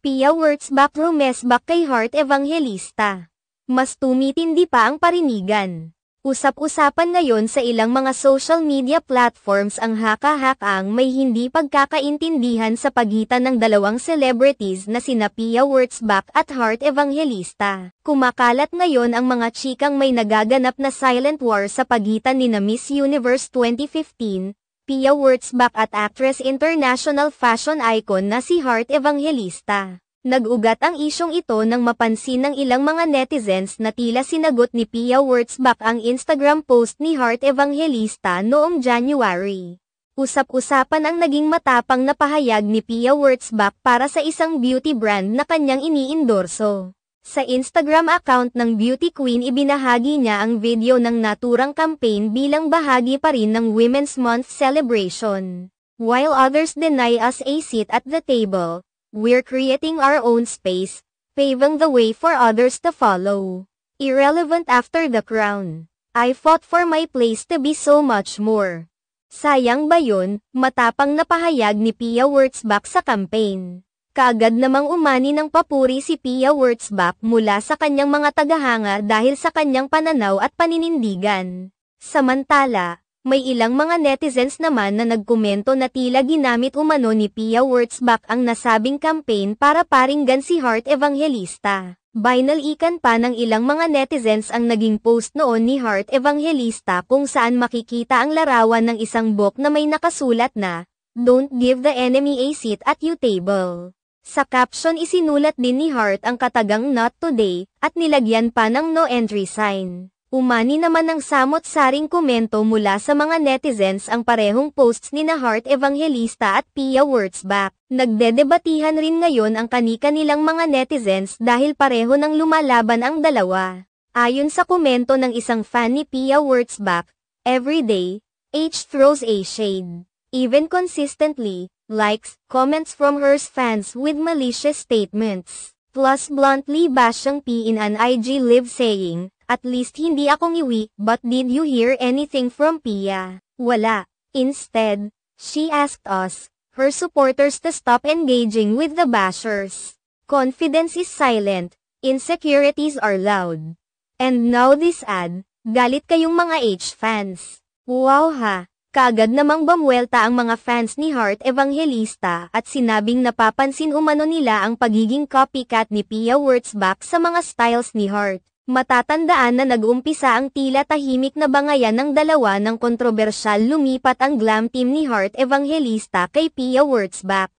Pia Wurtzbach rumesbak kay Heart Evangelista. Mas tumitindi pa ang parinigan. Usap-usapan ngayon sa ilang mga social media platforms ang haka-hakang may hindi pagkakaintindihan sa pagitan ng dalawang celebrities na sina Pia Wurtzbach at Heart Evangelista. Kumakalat ngayon ang mga chikang may nagaganap na silent war sa pagitan ni na Miss Universe 2015, Pia Wurtzbach at actress international fashion icon na si Heart Evangelista. Nag-ugat ang isyong ito nang mapansin ng ilang mga netizens na tila sinagot ni Pia Wurtzbach ang Instagram post ni Heart Evangelista noong January. Usap-usapan ang naging matapang na pahayag ni Pia Wurtzbach para sa isang beauty brand na kanyang iniindorso. Sa Instagram account ng beauty queen ibinahagi niya ang video ng naturang campaign bilang bahagi pa rin ng Women's Month celebration. While others deny us a seat at the table, we're creating our own space, paving the way for others to follow. Irrelevant after the crown. I fought for my place to be so much more. Sayang ba yun? Matapang na pahayag ni Pia Wurtzbach sa campaign. Kaagad namang umani ng papuri si Pia Wurtzbach mula sa kanyang mga tagahanga dahil sa kanyang pananaw at paninindigan. Samantala, may ilang mga netizens naman na nagkomento na tila ginamit umano ni Pia Wurtzbach ang nasabing campaign para paringgan si Heart Evangelista. Binalikan pa ng ilang mga netizens ang naging post noon ni Heart Evangelista kung saan makikita ang larawan ng isang book na may nakasulat na, "Don't give the enemy a seat at your table." Sa caption isinulat din ni Heart ang katagang "Not today" at nilagyan pa ng no entry sign. Umani naman ng samot-saring komento mula sa mga netizens ang parehong posts ni na Heart Evangelista at Pia Wurtzbach. Nagdedebatihan rin ngayon ang kani-kanilang mga netizens dahil pareho nang lumalaban ang dalawa. Ayon sa komento ng isang fan ni Pia Wurtzbach, "Every day, H throws a shade. Even consistently, likes, comments from her fans with malicious statements. Plus bluntly bashing P in an IG live saying, at least hindi akong iwi, but did you hear anything from Pia? Wala. Instead, she asked us, her supporters to stop engaging with the bashers. Confidence is silent, insecurities are loud. And now this ad, galit kayong mga H fans." Wow ha! Kaagad namang bamuelta ang mga fans ni Heart Evangelista at sinabing napapansin umano nila ang pagiging copycat ni Pia Wurtzbach sa mga styles ni Heart. Matatandaan na nag-umpisa ang tila tahimik na bangayan ng dalawa ng kontrobersyal lumipat ang glam team ni Heart Evangelista kay Pia Wurtzbach.